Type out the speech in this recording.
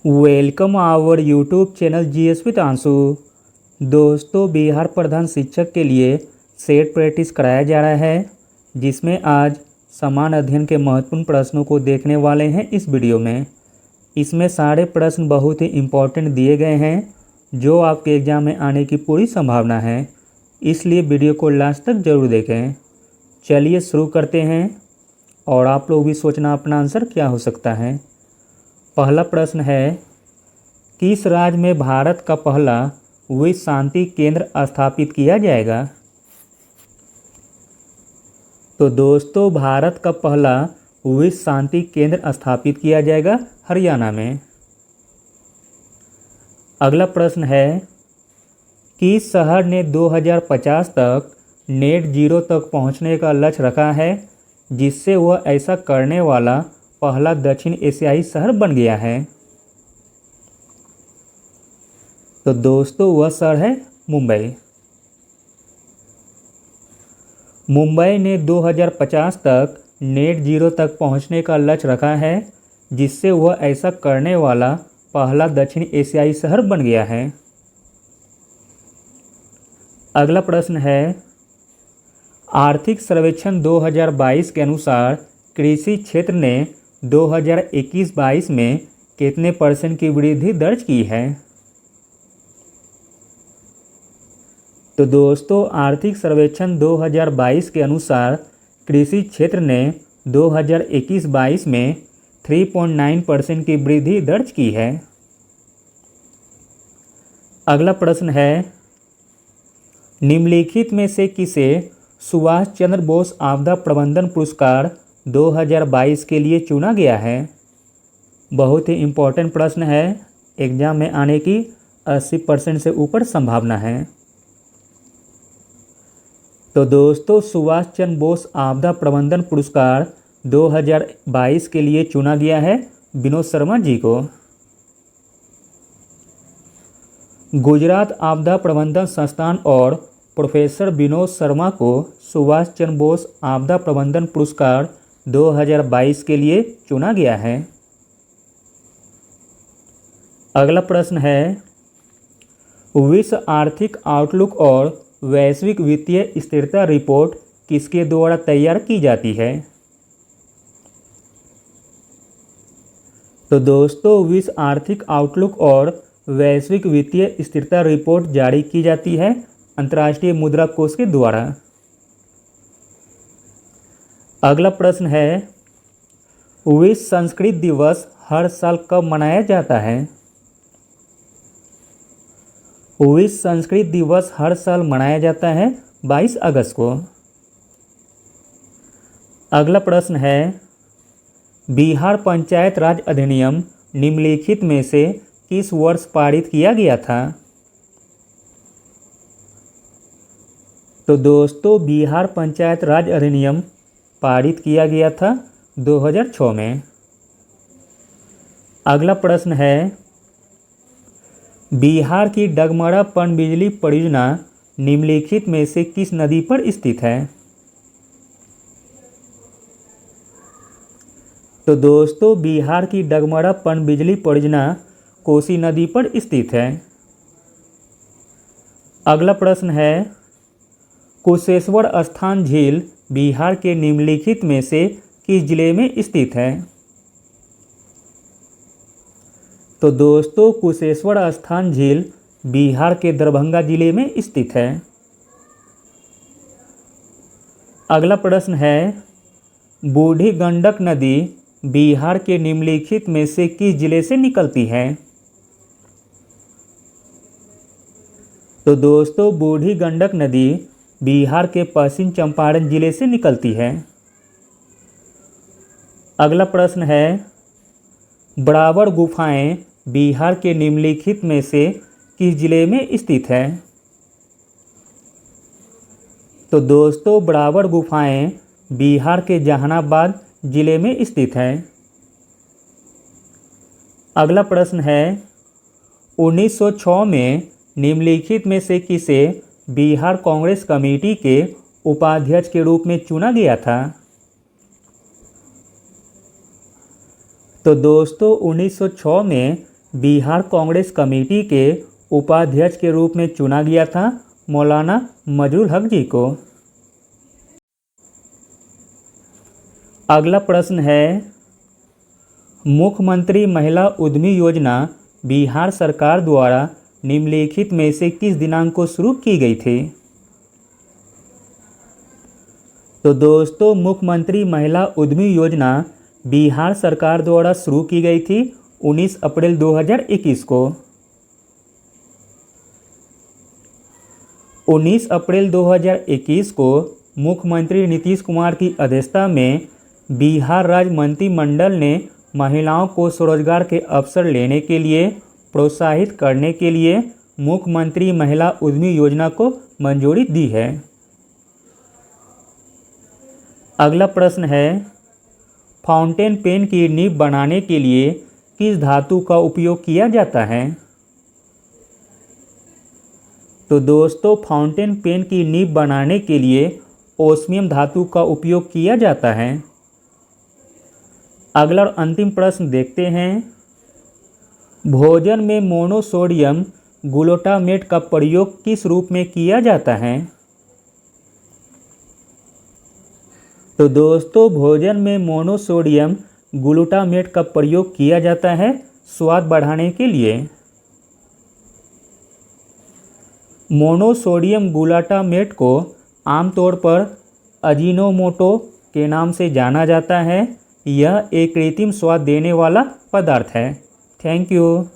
Welcome our YouTube channel GS with Anshu. दोस्तों, बिहार प्रधान शिक्षक के लिए सेट प्रैक्टिस कराया जा रहा है, जिसमें आज समान अध्ययन के महत्वपूर्ण प्रश्नों को देखने वाले हैं इस वीडियो में। इसमें सारे प्रश्न बहुत ही इम्पोर्टेंट दिए गए हैं, जो आपके एग्ज़ाम में आने की पूरी संभावना है, इसलिए वीडियो को लास्ट तक ज़रूर देखें। चलिए शुरू करते हैं और आप लोग भी सोचना अपना आंसर क्या हो सकता है। पहला प्रश्न है, किस राज्य में भारत का पहला विश्व शांति केंद्र स्थापित किया जाएगा? तो दोस्तों, भारत का पहला विश्व शांति केंद्र स्थापित किया जाएगा हरियाणा में। अगला प्रश्न है, किस शहर ने 2050 तक नेट जीरो तक पहुंचने का लक्ष्य रखा है, जिससे वह ऐसा करने वाला पहला दक्षिण एशियाई शहर बन गया है? तो दोस्तों, वह शहर है मुंबई। मुंबई ने 2050 तक नेट जीरो तक पहुंचने का लक्ष्य रखा है, जिससे वह ऐसा करने वाला पहला दक्षिण एशियाई शहर बन गया है। अगला प्रश्न है, आर्थिक सर्वेक्षण 2022 के अनुसार कृषि क्षेत्र ने 2021-22 में कितने % की वृद्धि दर्ज की है? तो दोस्तों, आर्थिक सर्वेक्षण 2022 के अनुसार कृषि क्षेत्र ने 2021-22 में 3.9% की वृद्धि दर्ज की है। अगला प्रश्न है, निम्नलिखित में से किसे सुभाष चंद्र बोस आपदा प्रबंधन पुरस्कार 2022 के लिए चुना गया है? बहुत ही इम्पोर्टेंट प्रश्न है, एग्जाम में आने की 80% से ऊपर संभावना है। तो दोस्तों, सुभाष चंद्र बोस आपदा प्रबंधन पुरस्कार 2022 के लिए चुना गया है विनोद शर्मा जी को। गुजरात आपदा प्रबंधन संस्थान और प्रोफेसर विनोद शर्मा को सुभाष चंद्र बोस आपदा प्रबंधन पुरस्कार 2022 के लिए चुना गया है। अगला प्रश्न है, विश्व आर्थिक आउटलुक और वैश्विक वित्तीय स्थिरता रिपोर्ट किसके द्वारा तैयार की जाती है? तो दोस्तों, विश्व आर्थिक आउटलुक और वैश्विक वित्तीय स्थिरता रिपोर्ट जारी की जाती है अंतर्राष्ट्रीय मुद्रा कोष के द्वारा। अगला प्रश्न है, विश्व संस्कृत दिवस हर साल कब मनाया जाता है? विश्व संस्कृत दिवस हर साल मनाया जाता है 22 अगस्त को। अगला प्रश्न है, बिहार पंचायत राज अधिनियम निम्नलिखित में से किस वर्ष पारित किया गया था? तो दोस्तों, बिहार पंचायत राज अधिनियम पारित किया गया था 2006 में। अगला प्रश्न है, बिहार की डगमरा पनबिजली परियोजना निम्नलिखित में से किस नदी पर स्थित है? तो दोस्तों, बिहार की डगमरा पनबिजली परियोजना कोसी नदी पर स्थित है। अगला प्रश्न है, कुशेश्वर स्थान झील बिहार के निम्नलिखित में से किस जिले में स्थित है? तो दोस्तों, कुशेश्वर स्थान झील बिहार के दरभंगा जिले में स्थित है। अगला प्रश्न है, बूढ़ी गंडक नदी बिहार के निम्नलिखित में से किस जिले से निकलती है? तो दोस्तों, बूढ़ी गंडक नदी बिहार के पश्चिम चंपारण जिले से निकलती है। अगला प्रश्न है, बराबर गुफाएं बिहार के निम्नलिखित में से किस जिले में स्थित है? तो दोस्तों, बराबर गुफाएं बिहार के जहानाबाद जिले में स्थित है। अगला प्रश्न है, 1906 में निम्नलिखित में से किसे बिहार कांग्रेस कमेटी के उपाध्यक्ष के रूप में चुना गया था? तो दोस्तों 1906 में बिहार कांग्रेस कमेटी के उपाध्यक्ष के रूप में चुना गया था मौलाना मजरुल हक जी को। अगला प्रश्न है, मुख्यमंत्री महिला उद्यमी योजना बिहार सरकार द्वारा निम्नलिखित में से किस दिनांक को शुरू की गई थी? तो दोस्तों, मुख्यमंत्री महिला उद्यमी योजना बिहार सरकार द्वारा शुरू की गई थी 19 अप्रैल 2021 को। 19 अप्रैल 2021 को मुख्यमंत्री नीतीश कुमार की अध्यक्षता में बिहार राज्य मंत्रिमंडल ने महिलाओं को स्वरोजगार के अवसर लेने के लिए प्रोत्साहित करने के लिए मुख्यमंत्री महिला उद्यमी योजना को मंजूरी दी है। अगला प्रश्न है, फाउंटेन पेन की नींव बनाने के लिए किस धातु का उपयोग किया जाता है? तो दोस्तों, फाउंटेन पेन की नींव बनाने के लिए ओस्मियम धातु का उपयोग किया जाता है। अगला और अंतिम प्रश्न देखते हैं, भोजन में मोनोसोडियम ग्लूटामेट का प्रयोग किस रूप में किया जाता है? तो दोस्तों, भोजन में मोनोसोडियम ग्लूटामेट का प्रयोग किया जाता है स्वाद बढ़ाने के लिए। मोनोसोडियम ग्लूटामेट को आमतौर पर अजीनोमोटो के नाम से जाना जाता है। यह एक कृत्रिम स्वाद देने वाला पदार्थ है। Thank you.